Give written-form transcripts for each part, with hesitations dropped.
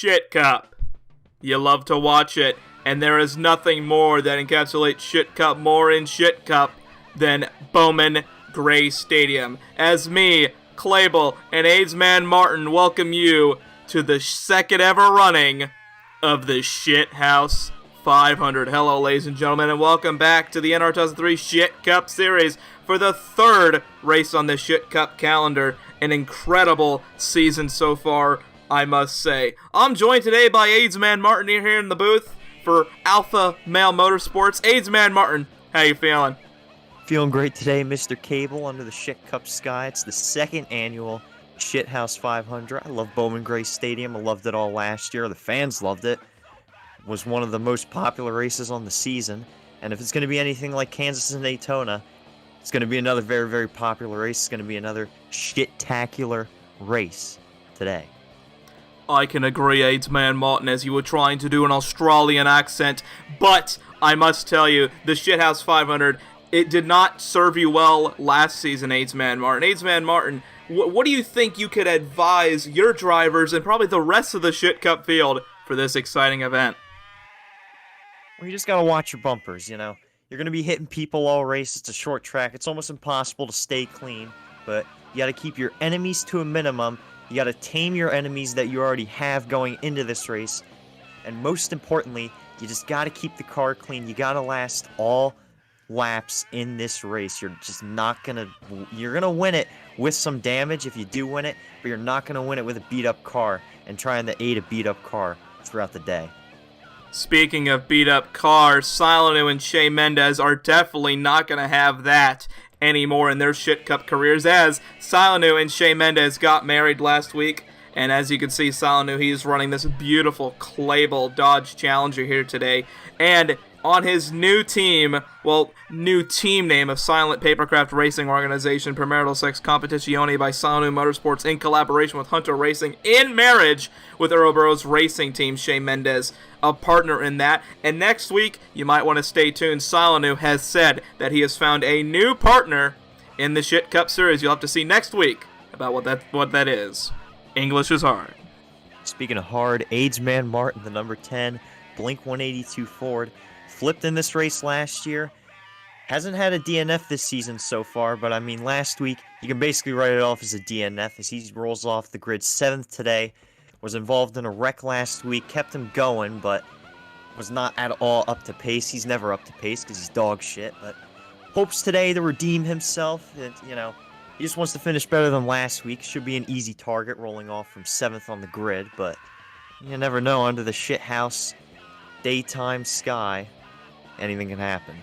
ShitCup. You love to watch it, and there is nothing more that encapsulates ShitCup more in ShitCup than Bowman Gray Stadium. As me, Clabel, and Aidsman Martin welcome you to the second ever running of the Shithouse 500. Hello, ladies and gentlemen, and welcome back to the NR2003 ShitCup Series for the third race on the ShitCup calendar. An incredible season so far, I must say. I'm joined today by Aidsman Martin here in the booth for Alpha Male Motorsports. Aidsman Martin, how you feeling? Feeling great today, Mr. Cable, under the ShitCup sky. It's the second annual Shithouse 500. I love Bowman Gray Stadium. I loved it all last year. The fans loved it. It was one of the most popular races on the season. And if it's going to be anything like Kansas and Daytona, it's going to be another very, very popular race. It's going to be another shitacular race today. I can agree, Aidsman Martin, as you were trying to do an Australian accent. But I must tell you, the Shithouse 500, it did not serve you well last season, Aidsman Martin. Aidsman Martin, what do you think you could advise your drivers and probably the rest of the ShitCup field for this exciting event? Well, you just got to watch your bumpers, you know. You're going to be hitting people all race. It's a short track. It's almost impossible to stay clean. But you got to keep your enemies to a minimum. You got to tame your enemies that you already have going into this race. And most importantly, you just got to keep the car clean. You got to last all laps in this race. You're just not going to... You're going to win it with some damage if you do win it. But you're not going to win it with a beat-up car and trying to aid a beat-up car throughout the day. Speaking of beat-up cars, Silenu and Shea Mendez are definitely not going to have that anymore in their ShitCup careers, as Silenu and Shea Mendez got married last week. And as you can see, Silenu, he's running this beautiful Clabel Dodge Challenger here today. And on his new team, well, new team name of Silent Papercraft Racing Organization, Premarital Sex Competizione by Silenu Motorsports in collaboration with Hunter Racing, in marriage with Ouroboros Racing Team, Shea Mendez, a partner in that. And next week, you might want to stay tuned. Silenu has said that he has found a new partner in the ShitCup Series. You'll have to see next week about what that is. English is hard. Speaking of hard, Aidsman Martin, the number 10, Blink 182 Ford, flipped in this race last year. Hasn't had a DNF this season so far, but I mean, last week, you can basically write it off as a DNF as he rolls off the grid 7th today. Was involved in a wreck last week, kept him going, but was not at all up to pace. He's never up to pace because he's dog shit, but hopes today to redeem himself. And, you know, he just wants to finish better than last week. Should be an easy target rolling off from 7th on the grid, but you never know. Under the Shithouse daytime sky, anything can happen.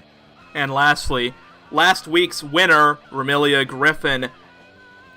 And lastly, last week's winner, Ramilia Griffin,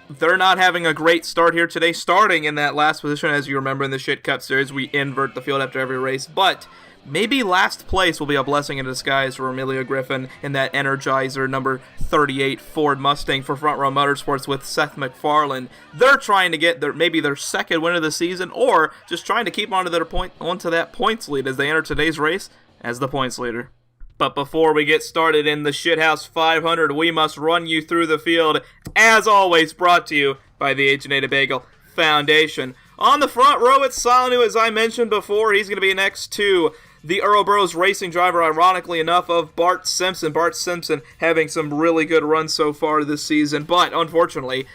they're not having a great start here today, starting in that last position. As you remember in the ShitCup Series, we invert the field after every race, but maybe last place will be a blessing in disguise for Ramilia Griffin in that Energizer number 38 Ford Mustang for Front Row Motorsports with Seth MacFarlane. They're trying to get maybe their second win of the season, or just trying to keep onto that points lead as they enter today's race as the points leader. But before we get started in the Shithouse 500, we must run you through the field, as always brought to you by the H&A Bagel Foundation. On the front row, it's Silenu, as I mentioned before. He's going to be next to the Ouroboros racing driver, ironically enough, of Bart Simpson. Bart Simpson having some really good runs so far this season, but unfortunately,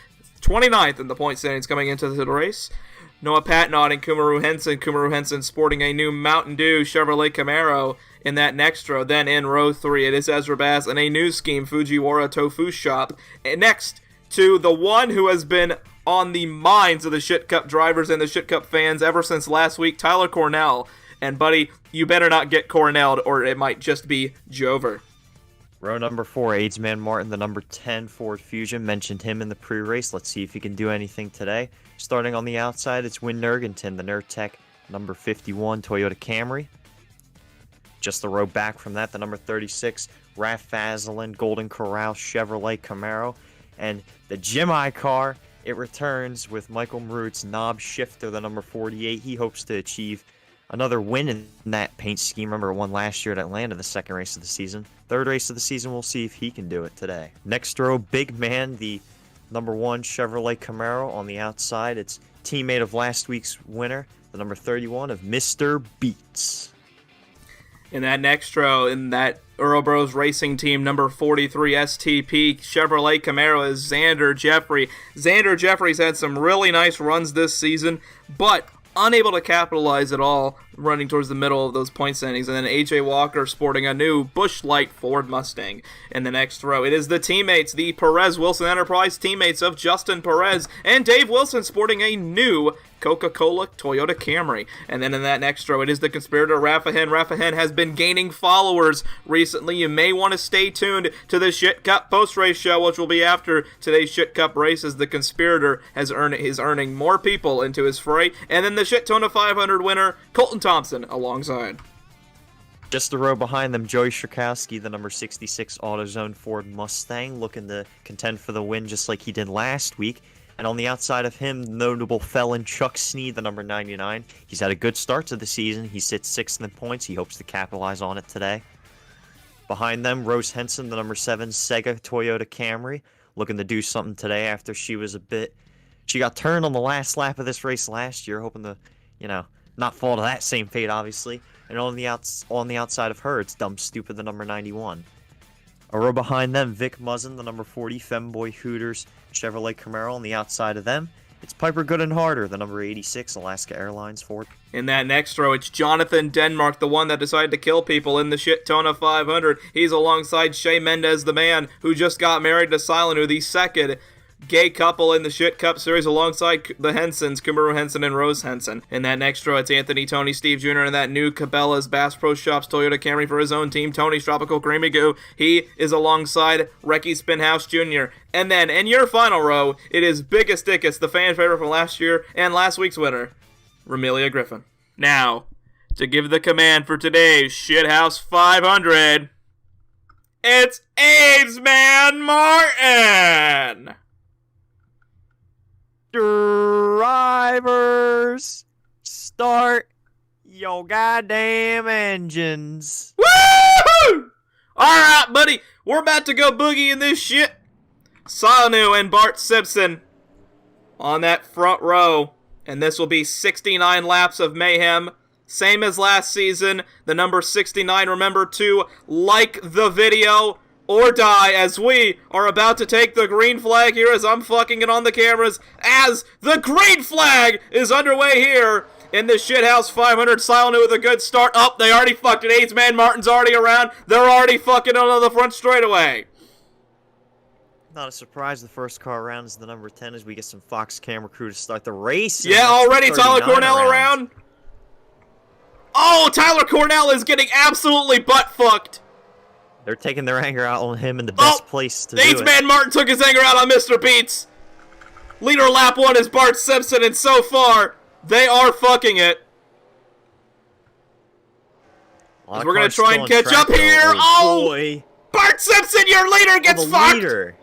29th in the point standings coming into the race. Noah Patnod and Kumaru Henson. Kumaru Henson sporting a new Mountain Dew Chevrolet Camaro in that next row. Then in row 3, it is Ezra Bass and a new scheme, Fujiwara Tofu Shop. And next to the one who has been on the minds of the ShitCup drivers and the ShitCup fans ever since last week, Tyler Cornell. And buddy, you better not get Cornelled, or it might just be Jover. Row number 4, Aidsman Martin, the number 10 Ford Fusion. Mentioned him in the pre-race. Let's see if he can do anything today. Starting on the outside, it's Win Nergenton, the Nurtec number 51 Toyota Camry. Just the row back from that, the number 36 Raf Fazlin Golden Corral Chevrolet Camaro. And the Jimmy car, it returns with Michael Marut's knob shifter, the number 48. He hopes to achieve another win in that paint scheme. Remember, it won last year at Atlanta, the second race of the season. Third race of the season, we'll see if he can do it today. Next row, Big Man, the number 1 Chevrolet Camaro on the outside. It's teammate of last week's winner, the number 31 of Mr. Beats. In that next row, in that Earl Bros Racing Team number 43 STP Chevrolet Camaro is Xander Jeffrey. Xander Jeffrey's had some really nice runs this season, but unable to capitalize at all running towards the middle of those point standings. And then AJ Walker sporting a new Busch Light Ford Mustang. In the next row, it is the teammates, the Perez Wilson Enterprise teammates of Justin Perez and Dave Wilson sporting a new Coca-Cola Toyota Camry. And then in that next row, it is the conspirator Rafa Hen. Rafa Hen has been gaining followers recently. You may want to stay tuned to the Shit Cup post-race show, which will be after today's Shit Cup race, as the conspirator is earning more people into his fray. And then the Shitona 500 winner, Colton Thompson, alongside. Just a row behind them, Joey Shirkowski, the number 66 AutoZone Ford Mustang, looking to contend for the win just like he did last week. And on the outside of him, notable felon Chuck Sneed, the number 99. He's had a good start to the season. He sits 6th in points. He hopes to capitalize on it today. Behind them, Rose Henson, the number 7 Sega Toyota Camry, looking to do something today after she got turned on the last lap of this race last year, hoping to, not fall to that same fate, obviously. And on the outside of her, it's Dumb Stupid, the number 91. A row behind them, Vic Muzzin, the number 40 Femboy Hooters Chevrolet Camaro. On the outside of them, it's Piper Good and Harder, the number 86 Alaska Airlines Ford. In that next row, it's Jonathan Denmark, the one that decided to kill people in the Shitona 500. He's alongside Shea Mendez, the man who just got married to Silenu, the second gay couple in the ShitCup Series, alongside the Hensons, Kumaro Henson and Rose Henson. In that next row, it's Anthony Tony Steve Jr. in that new Cabela's Bass Pro Shops Toyota Camry for his own team, Tony's Tropical Creamy Goo. He is alongside Recky Spinhouse Jr. And then, in your final row, it is Biggest Dickus, the fan favorite from last year and last week's winner, Ramelia Griffin. Now, to give the command for today's Shithouse 500, it's Aidsman Martin! Drivers, start your goddamn engines. Woo! Alright, buddy, we're about to go boogie in this shit. Silenu and Bart Simpson on that front row. And this will be 69 laps of mayhem. Same as last season. The number 69, remember to like the video or die, as we are about to take the green flag here, as I'm fucking it on the cameras, as the green flag is underway here in the Shithouse 500. Silenu with a good start. Oh, they already fucked it. Aidsman Martin's already around. They're already fucking on the front straightaway. Not a surprise, the first car around is the number 10 as we get some Fox camera crew to start the race. Yeah, already Tyler Cornell around. Oh, Tyler Cornell is getting absolutely butt-fucked. They're taking their anger out on him in the best place to do it. Aidsman Martin took his anger out on Mr. Beats. Leader lap 1 is Bart Simpson, and so far, they are fucking it. We're going to try and catch up here. Oh, boy. Bart Simpson, your leader gets fucked. Leader.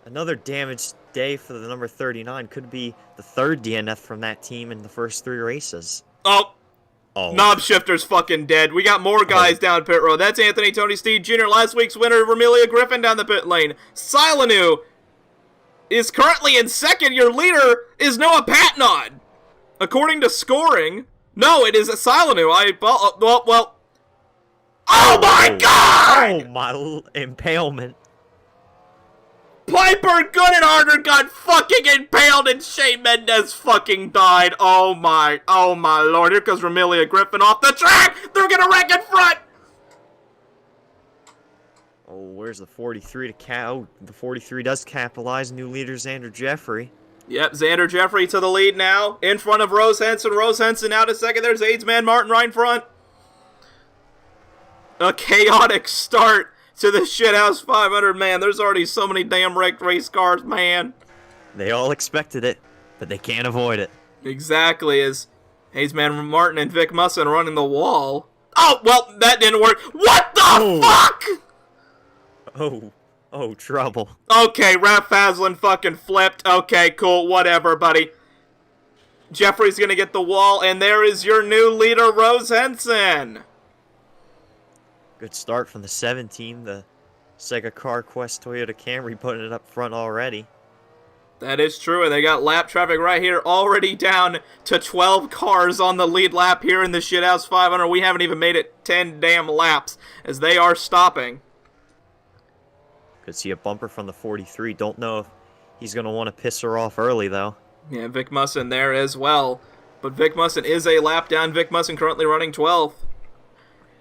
Another damaged day for the number 39. Could be the third DNF from that team in the first 3 races. Oh. Knob Shifter's fucking dead. We got more guys down pit road. That's Anthony Tony Steve Jr., last week's winner, Ramelia Griffin down the pit lane. Silenu is currently in second. Your leader is Noah Patnod. According to scoring, no, it is Silenu. Well. Oh my god! Oh my impalement. Piper Good and Harder got fucking impaled and Shea Mendez fucking died. Oh my lord. Here comes Ramelia Griffin off the track. They're gonna wreck in front. Oh, where's the 43 to count? The 43 does capitalize. New leader Xander Jeffrey. Yep, Xander Jeffrey to the lead now. In front of Rose Henson. Rose Henson out to second. There's Aidsman Martin right in front. A chaotic start to the Shithouse 500, man. There's already so many damn wrecked race cars, man. They all expected it, but they can't avoid it. Exactly, as Aidsman Martin and Vic Muzzin running the wall. Oh, well, that didn't work. What the fuck? Oh, trouble. Okay, Raph Faslin fucking flipped. Okay, cool, whatever, buddy. Jeffrey's gonna get the wall, and there is your new leader, Rose Henson. Good start from the 7 team, the Sega Car Quest Toyota Camry putting it up front already. That is true, and they got lap traffic right here, already down to 12 cars on the lead lap here in the Shithouse 500. We haven't even made it 10 damn laps, as they are stopping. Could see a bumper from the 43. Don't know if he's going to want to piss her off early, though. Yeah, Vic Musson there as well. But Vic Musson is a lap down. Vic Musson currently running 12th.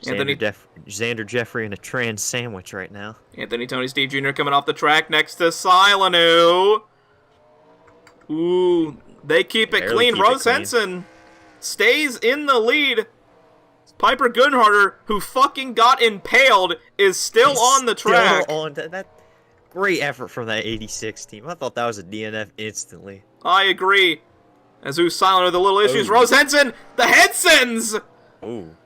Xander Jeffrey in a trans sandwich right now. Anthony Tony Steve Jr. coming off the track next to Silanu. Ooh, they keep it clean. Rose Henson stays in the lead. Piper Goodharter, who fucking got impaled, is still on the track. Still on that. Great effort from that 86 team. I thought that was a DNF instantly. I agree. As who's silent with the little issues. Rose Henson, the Hensons! Ooh.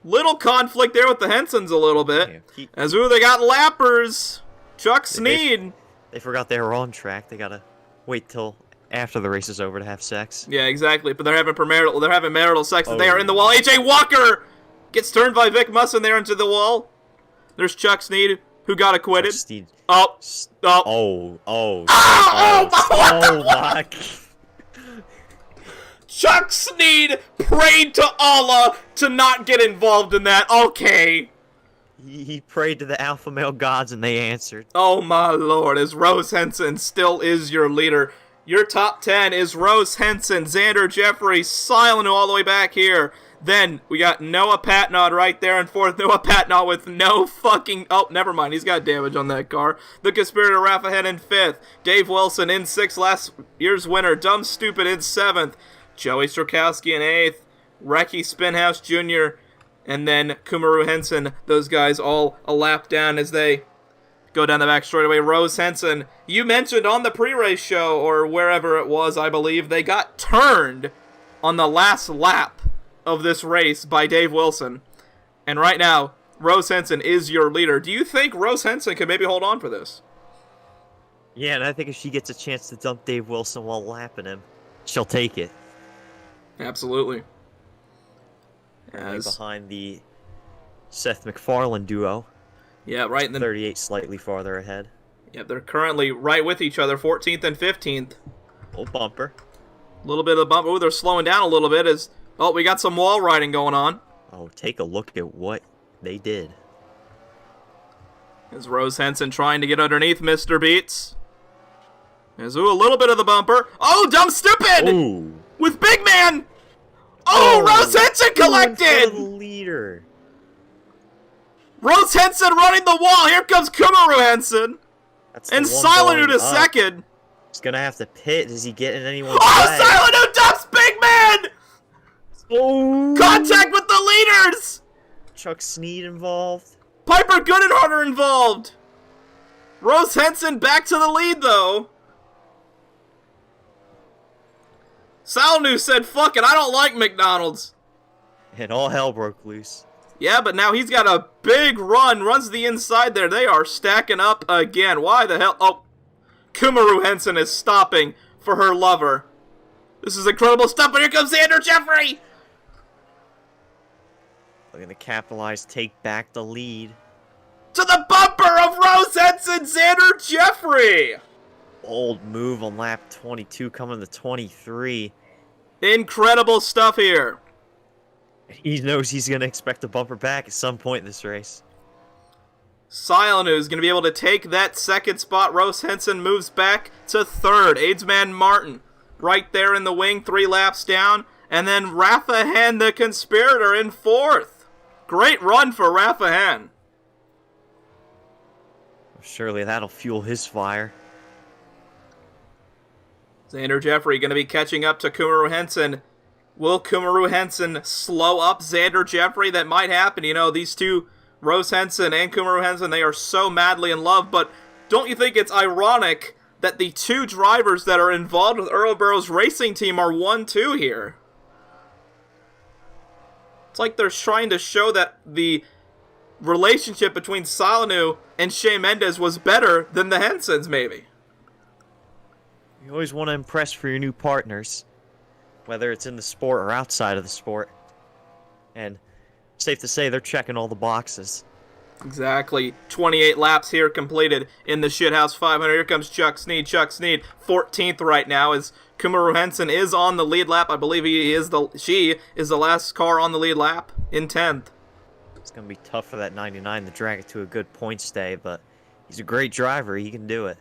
Little conflict there with the Hensons a little bit. As who they got lappers. Chuck Sneed. They forgot they were on track. They gotta wait till after the race is over to have sex. Yeah, exactly. But they're having marital sex. They are in the wall. AJ Walker gets turned by Vic Musson there into the wall. There's Chuck Sneed, who got acquitted. Oh my! Chuck Sneed prayed to Allah to not get involved in that. Okay. He prayed to the alpha male gods and they answered. Oh my lord, as Rose Henson still is your leader. Your top 10 is Rose Henson, Xander Jeffrey, Silent all the way back here. Then we got Noah Patnod right there in fourth. Noah Patnod with no fucking... Oh, never mind. He's got damage on that car. The Conspirator Rafa Head in fifth. Dave Wilson in sixth. Last year's winner. Dumb Stupid in seventh. Joey Strokowski in eighth. Recky Spinhouse Jr. And then Kumaru Henson. Those guys all a lap down as they go down the back straightaway. Rose Henson, you mentioned on the pre-race show, or wherever it was, I believe, they got turned on the last lap of this race by Dave Wilson. And right now, Rose Henson is your leader. Do you think Rose Henson can maybe hold on for this? Yeah, and I think if she gets a chance to dump Dave Wilson while lapping him, she'll take it. Absolutely. Right behind the Seth MacFarlane duo. Yeah, right. In the 38 slightly farther ahead. Yeah, they're currently right with each other, 14th and 15th. Little bumper. A little bit of a bumper. Oh, they're slowing down a little bit as... Oh, we got some wall riding going on. Oh, take a look at what they did. Is Rose Henson trying to get underneath Mr. Beats. There's a little bit of the bumper. Oh, Dumb Stupid! Ooh. With Big Man! Oh, Rose Henson collected! The leader. Rose Henson running the wall. Here comes Kumaru Henson. And Silent to second. He's going to have to pit. Is he getting anyone? Oh, Silent dumps Big Man! Oh. Contact with the leaders! Chuck Sneed involved. Piper Goodharter involved. Rose Henson back to the lead, though. Salnu said, fuck it, I don't like McDonald's. And all hell broke loose. Yeah, but now he's got a big run, runs the inside there. They are stacking up again. Why the hell? Oh, Kumaru Henson is stopping for her lover. This is incredible stuff, but here comes Xander Jeffrey. Looking to capitalize, take back the lead. To the bumper of Rose Henson, Xander Jeffrey. Bold move on lap 22, coming to 23. Incredible stuff here. He knows he's going to expect a bumper back at some point in this race. Silent is going to be able to take that second spot. Rose Henson moves back to third. Aidsman Martin right there in the wing, 3 laps down. And then Rafa Hen, the Conspirator, in fourth. Great run for Rafa Hen. Surely that'll fuel his fire. Xander Jeffrey going to be catching up to Kumaru Henson. Will Kumaru Henson slow up Xander Jeffrey? That might happen. You know, these two, Rose Henson and Kumaru Henson, they are so madly in love. But don't you think it's ironic that the two drivers that are involved with Earl Barrow's racing team are 1-2 here? It's like they're trying to show that the relationship between Salanu and Shea Mendes was better than the Hensons, maybe. You always want to impress for your new partners, whether it's in the sport or outside of the sport. And safe to say, they're checking all the boxes. Exactly. 28 laps here completed in the Shithouse 500. Here comes Chuck Snead. Chuck Snead, 14th right now, as Kumaru Henson is on the lead lap. I believe she is the last car on the lead lap in 10th. It's going to be tough for that 99 to drag it to a good point stay, but he's a great driver. He can do it.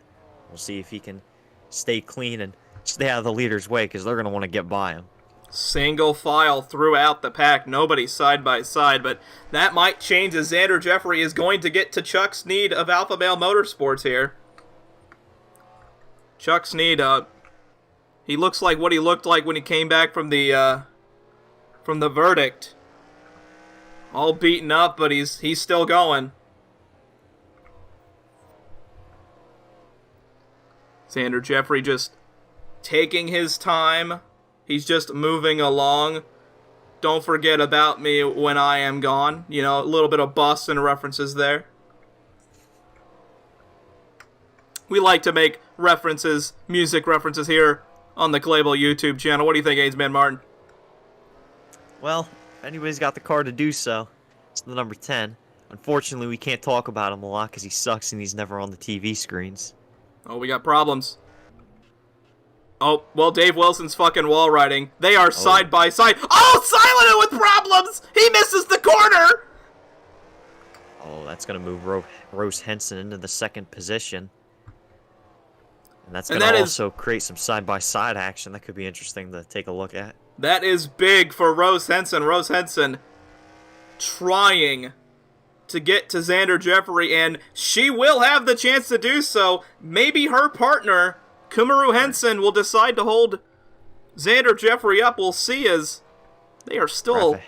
We'll see if he can stay clean and stay out of the leader's way, because they're going to want to get by him. Single file throughout the pack, nobody side by side, but that might change as Xander Jeffrey is going to get to Chuck Snead of Alpha Male Motorsports here. Chuck Snead, he looks like what he looked like when he came back from the verdict. All beaten up, but he's still going. Xander Jeffrey just taking his time. He's just moving along. Don't forget about me when I am gone. You know, a little bit of Boston references there. We like to make references, music references here on the Clabel YouTube channel. What do you think, Aidsman Martin? Well, if anybody's got the car to do so, it's the number 10. Unfortunately, we can't talk about him a lot because he sucks and he's never on the TV screens. Oh, we got problems. Oh, well, Dave Wilson's fucking wall riding. They are side by side. Oh, Silent with problems! He misses the corner! Oh, that's going to move Rose Henson into the second position. And that's going to also create some side-by-side action. That could be interesting to take a look at. That is big for Rose Henson. Rose Henson trying to get to Xander Jeffrey, and she will have the chance to do so. Maybe her partner, Kumaru Henson, will decide to hold Xander Jeffrey up. We'll see, as they are still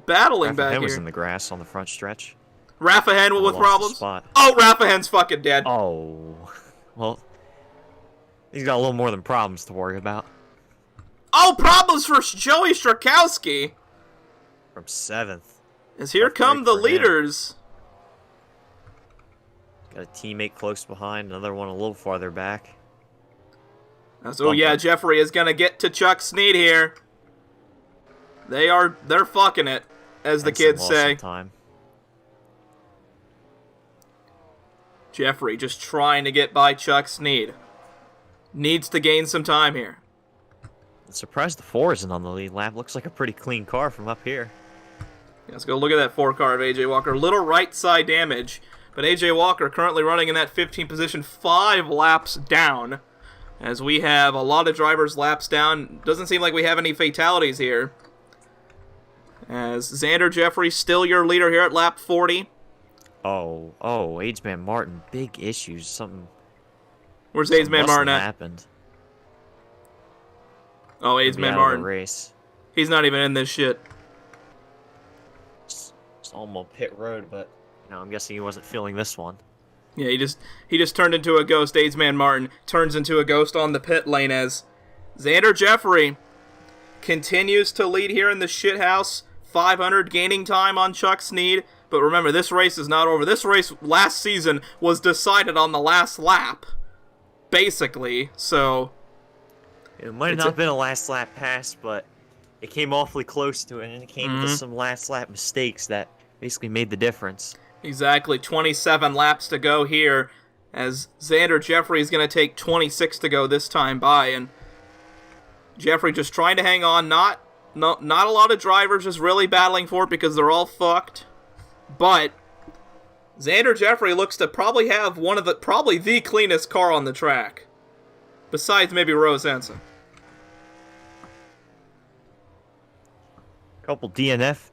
battling back here. was in the grass on the front stretch. Rafa Hen with problems. Oh, Rafa Hen's fucking dead. Oh, well, he's got a little more than problems to worry about. Oh, problems for Joey Strakowski. From 7th. As here come the leaders. Got a teammate close behind, another one a little farther back. So yeah, Jeffrey is gonna get to Chuck Snead here. They're fucking it, as the kids say. Time. Jeffrey just trying to get by Chuck Snead. Needs to gain some time here. I'm surprised the 4 isn't on the lead lap. Looks like a pretty clean car from up here. Yeah, let's go look at that 4 car of AJ Walker. Little right side damage, but AJ Walker currently running in that 15th position, 5 laps down. As we have a lot of drivers laps down. Doesn't seem like we have any fatalities here. As Xander Jeffrey still your leader here at lap 40. Oh, Aidsman Martin, big issues. Where's Aidsman Martin at? Happened. Oh, Aidsman Martin. Race. He's not even in this shit. It's almost pit road, but I'm guessing he wasn't feeling this one. Yeah, he just turned into a ghost. Aidsman Martin turns into a ghost on the pit lane as Xander Jeffrey continues to lead here in the Shithouse 500, gaining time on Chuck Snead. But remember, this race is not over. This race last season was decided on the last lap, basically. So it might have not been a last lap pass, but it came awfully close to it, and it came to some last lap mistakes that basically made the difference. Exactly, 27 laps to go here, as Xander Jeffrey is going to take 26 to go this time by, and Jeffrey just trying to hang on. Not a lot of drivers just really battling for it because they're all fucked, but Xander Jeffrey looks to probably have probably the cleanest car on the track, besides maybe Rose Henson. Couple DNF-less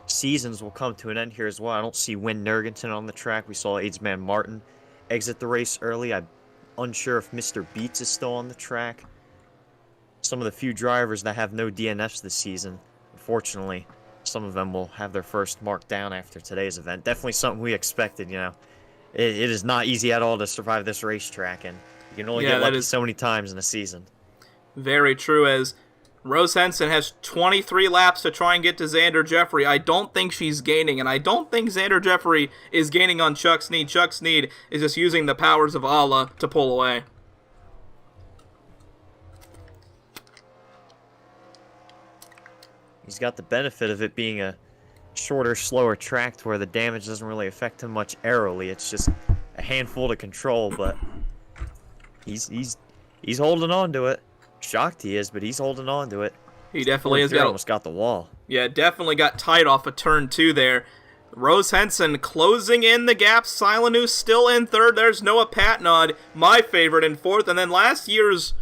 seasons will come to an end here as well. I don't see Wyn Nergenton on the track. We saw Aidsman Martin exit the race early. I'm unsure if Mr. Beats is still on the track. Some of the few drivers that have no DNFs this season, unfortunately, some of them will have their first mark down after today's event. Definitely something we expected, It is not easy at all to survive this racetrack, and you can only get lucky so many times in a season. Very true, as Rose Henson has 23 laps to try and get to Xander Jeffrey. I don't think she's gaining, and I don't think Xander Jeffrey is gaining on Chuck Snead. Chuck Snead is just using the powers of Allah to pull away. He's got the benefit of it being a shorter, slower track to where the damage doesn't really affect him much aerally. It's just a handful to control, but he's holding on to it. Shocked he is, but he's holding on to it. He definitely has almost got the wall. Yeah, definitely got tight off of turn 2 there. Rose Henson closing in the gap. Silanu still in third. There's Noah Patnod, my favorite, in fourth. And then last season's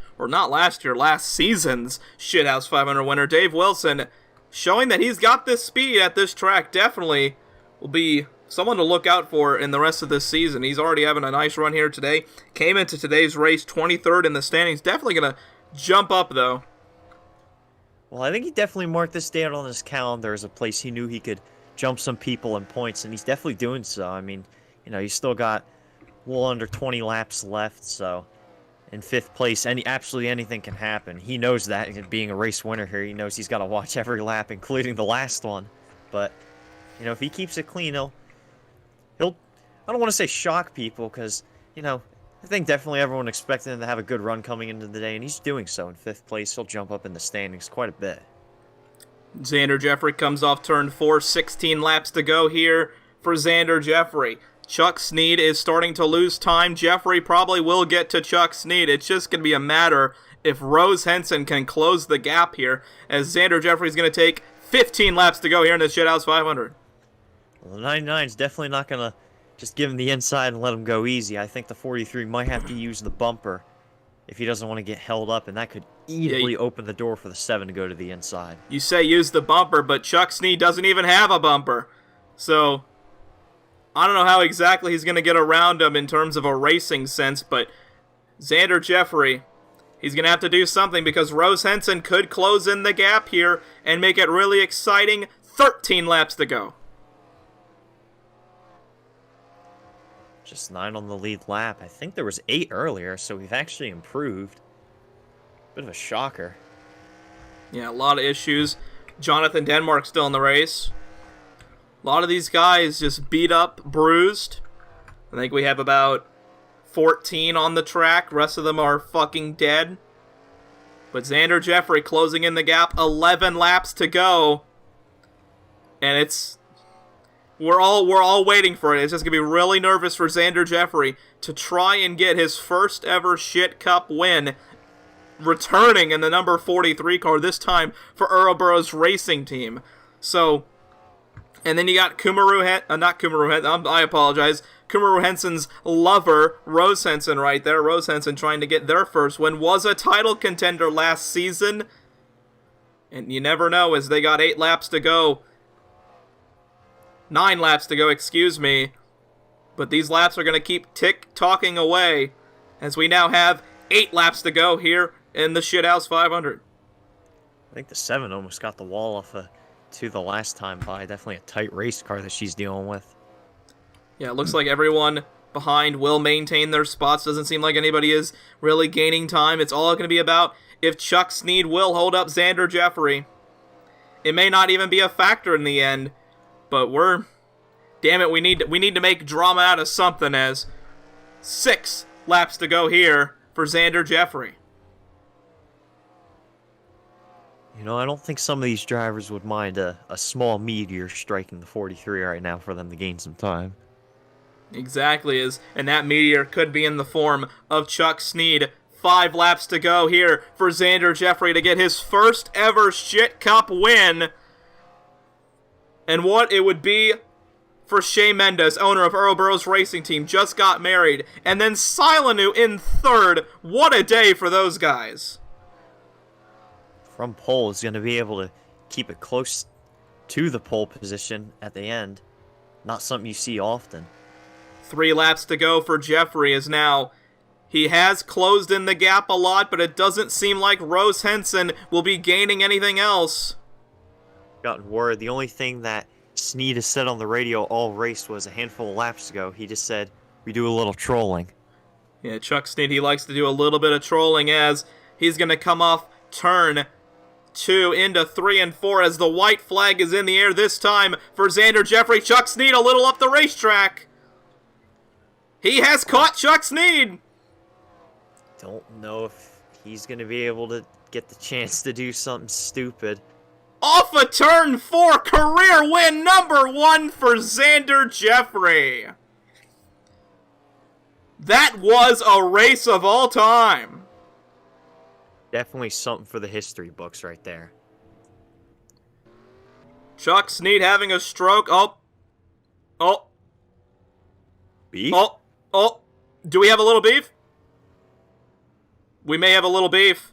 Shithouse 500 winner, Dave Wilson, showing that he's got this speed at this track. Definitely will be someone to look out for in the rest of this season. He's already having a nice run here today. Came into today's race 23rd in the standings. Definitely going to jump up, though. Well, I think he definitely marked this day out on his calendar as a place he knew he could jump some people in points, and he's definitely doing so. I mean, he's still got a little under 20 laps left, so in 5th place, absolutely anything can happen. He knows that, being a race winner here, he knows he's got to watch every lap, including the last one. But, if he keeps it clean, he'll I don't want to say shock people, because, I think definitely everyone expected him to have a good run coming into the day, and he's doing so. In 5th place, he'll jump up in the standings quite a bit. Xander Jeffrey comes off turn 4, 16 laps to go here for Xander Jeffrey. Chuck Snead is starting to lose time. Jeffrey probably will get to Chuck Snead. It's just going to be a matter if Rose Henson can close the gap here, as Xander Jeffrey's going to take 15 laps to go here in the Shithouse 500. Well, the 99's definitely not going to just give him the inside and let him go easy. I think the 43 might have to use the bumper if he doesn't want to get held up, and that could easily open the door for the 7 to go to the inside. You say use the bumper, but Chuck Snead doesn't even have a bumper. So, I don't know how exactly he's going to get around him in terms of a racing sense, but Xander Jeffrey, he's going to have to do something, because Rose Henson could close in the gap here and make it really exciting. 13 laps to go. Just 9 on the lead lap. I think there was 8 earlier, so we've actually improved. Bit of a shocker. Yeah, a lot of issues. Jonathan Denmark still in the race. A lot of these guys just beat up, bruised. I think we have about 14 on the track. Rest of them are fucking dead. But Xander Jeffrey closing in the gap. 11 laps to go. And it's... We're all waiting for it. It's just going to be really nervous for Xander Jeffrey to try and get his first ever ShitCup win, returning in the number 43 car, this time for Erlborough's racing team. So, and then you got Kumaru Henson's lover, Rose Henson, right there. Rose Henson trying to get their first win. Was a title contender last season. And you never know, as they got 8 laps to go. 9 laps to go, excuse me. But these laps are going to keep tick-tocking away, as we now have 8 laps to go here in the Shithouse 500. I think the 7 almost got the wall off of 2 the last time by. Definitely a tight race car that she's dealing with. Yeah, it looks like everyone behind will maintain their spots. Doesn't seem like anybody is really gaining time. It's all going to be about if Chuck Snead will hold up Xander Jeffrey. It may not even be a factor in the end, but damn it, we need to make drama out of something, as 6 laps to go here for Xander Jeffrey. I don't think some of these drivers would mind a small meteor striking the 43 right now for them to gain some time. Exactly, and that meteor could be in the form of Chuck Snead. 5 laps to go here for Xander Jeffrey to get his first ever ShitCup win. And what it would be for Shea Mendes, owner of Erlborough's racing team, just got married. And then Silanu in 3rd. What a day for those guys. From pole is going to be able to keep it close to the pole position at the end. Not something you see often. 3 laps to go for Jeffrey, as now he has closed in the gap a lot, but it doesn't seem like Rose Henson will be gaining anything else. Gotten word. The only thing that Snead has said on the radio all race was a handful of laps ago. He just said, we do a little trolling. Yeah, Chuck Snead, he likes to do a little bit of trolling, as he's going to come off turn 2 into 3 and 4 as the white flag is in the air this time for Xander Jeffrey. Chuck Snead a little up the racetrack. He has caught Chuck Snead. Don't know if he's going to be able to get the chance to do something stupid. Off a turn 4, career win number 1 for Xander Jeffrey. That was a race of all time. Definitely something for the history books right there. Chuck Snead having a stroke. Beef? Do we have a little beef? We may have a little beef.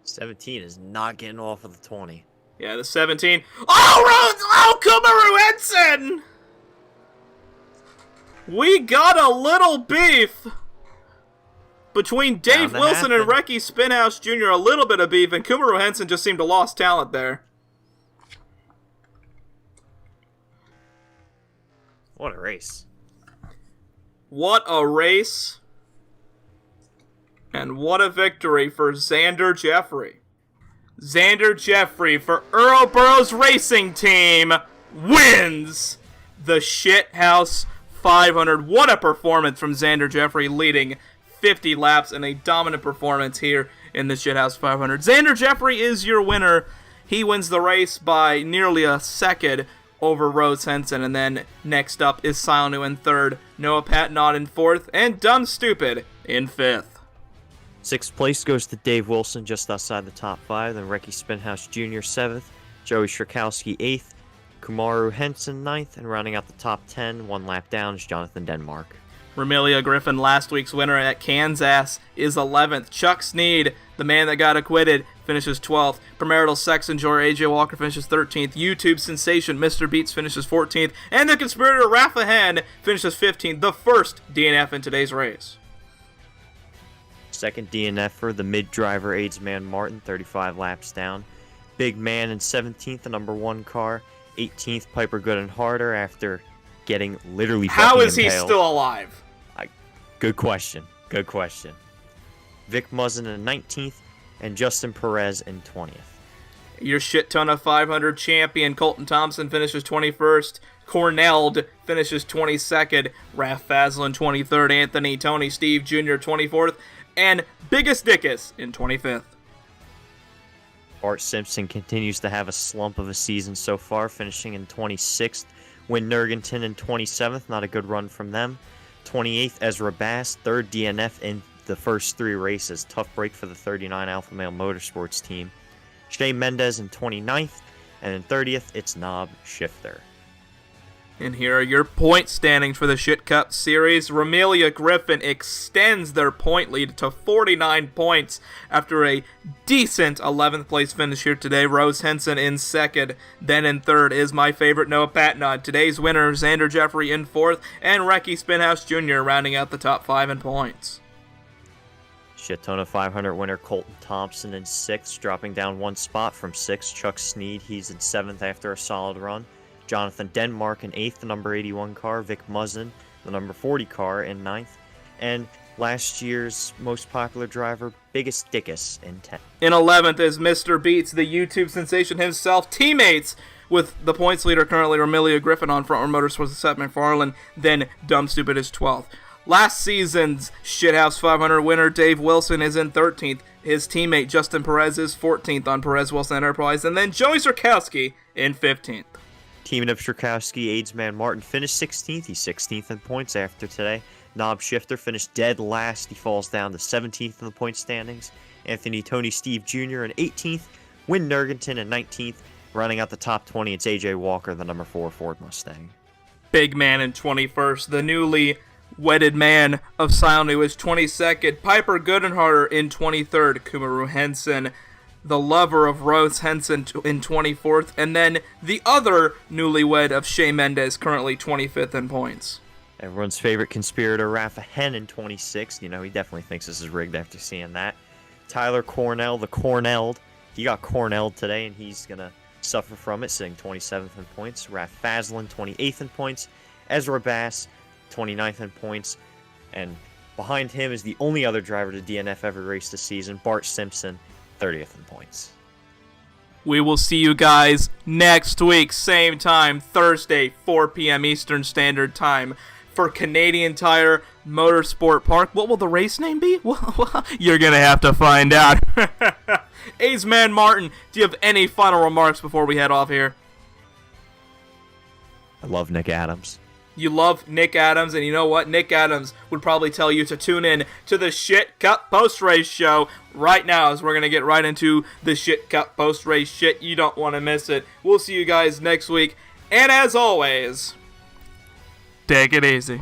17 is not getting off of the 20. Yeah, the 17. Oh, Kumaru Henson! We got a little beef between Dave Wilson and Recky Spinhouse Jr. A little bit of beef, and Kumaru Henson just seemed to lost talent there. What a race. What a race. And what a victory for Xander Jeffrey. Xander Jeffrey for Earl Burroughs Racing Team wins the Shithouse 500. What a performance from Xander Jeffrey, leading 50 laps in a dominant performance here in the Shithouse 500. Xander Jeffrey is your winner. He wins the race by nearly a second over Rose Henson, and then next up is Silenu in third, Noah Patnod in fourth, and Dumb Stupid in fifth. Sixth place goes to Dave Wilson, just outside the top 5. Then Recky Spinhouse Jr. 7th, Joey Shrikowski 8th, Kumaru Henson 9th, and rounding out the top 10, 1 lap down, is Jonathan Denmark. Ramilia Griffin, last week's winner at Kansas, is 11th. Chuck Snead, the man that got acquitted, finishes 12th. Premarital sex enjoyer AJ Walker finishes 13th. YouTube sensation Mr. Beats finishes 14th. And the conspirator Rafa Hen finishes 15th, the first DNF in today's race. Second DNFer, the mid-driver Aidsman Martin, 35 laps down. Big Man in 17th, the number 1 car. 18th, Piper Good and Harder, after getting literally How is he impaled. still alive? Good question. Good question. Vic Muzzin in 19th, and Justin Perez in 20th. Your shit ton of 500 champion Colton Thompson finishes 21st. Corneld finishes 22nd. Raph Faslin 23rd. Anthony Tony Steve Jr. 24th. And Biggest Dickus in 25th. Bart Simpson continues to have a slump of a season so far, finishing in 26th. Win Nergenton in 27th, not a good run from them. 28th, Ezra Bass, 3rd DNF in the first 3 races. Tough break for the 39 Alpha Male Motorsports team. Shea Mendez in 29th, and in 30th, it's Knob Shifter. And here are your point standings for the ShitCup Series. Ramilia Griffin extends their point lead to 49 points after a decent 11th place finish here today. Rose Henson in second. Then in third is my favorite Noah Patnod. Today's winner, Xander Jeffrey in fourth. And Recky Spinhouse Jr. rounding out the top 5 in points. Shitona 500 winner Colton Thompson in 6th, dropping down 1 spot from 6th. Chuck Snead, he's in 7th after a solid run. Jonathan Denmark in 8th, the number 81 car. Vic Muzzin, the number 40 car, in 9th. And last year's most popular driver, Biggest Dickus, in 10th. In 11th is Mr. Beats, the YouTube sensation himself. Teammates with the points leader currently, Ramilia Griffin on Front Row Motorsports with Seth MacFarlane. Then Dumb Stupid is 12th. Last season's Shithouse 500 winner, Dave Wilson, is in 13th. His teammate, Justin Perez, is 14th on Perez Wilson Enterprise. And then Joey Sirkowski in 15th. Teaming up Shrikowski, Aidsman Martin finished 16th. He's 16th in points after today. Knob Shifter finished dead last. He falls down to 17th in the point standings. Anthony Tony Steve Jr. in 18th. Win Nergenton in 19th. Running out the top 20, it's AJ Walker, the number 4 Ford Mustang. Big Man in 21st. The newly wedded man of Silenu is 22nd. Piper Goodenharder in 23rd. Kumaru Henson, the lover of Rose Henson, in 24th. And then the other newlywed of Shea Mendez, currently 25th in points. Everyone's favorite conspirator, Rafa Hen, in 26th. You know, he definitely thinks this is rigged after seeing that. Tyler Cornell, the Cornelled. He got Cornelled today, and he's going to suffer from it, sitting 27th in points. Raph Faslin, 28th in points. Ezra Bass, 29th in points. And behind him is the only other driver to DNF every race this season, Bart Simpson, 30th in points. We will see you guys next week, same time, Thursday, 4 p.m. Eastern Standard Time, for Canadian Tire Motorsport Park. What will the race name be? You're going to have to find out. Aidsman Martin, do you have any final remarks before we head off here? I love Nick Adams. You love Nick Adams, and you know what? Nick Adams would probably tell you to tune in to the ShitCup post-race show right now, as we're going to get right into the ShitCup post-race shit. You don't want to miss it. We'll see you guys next week, and as always, take it easy.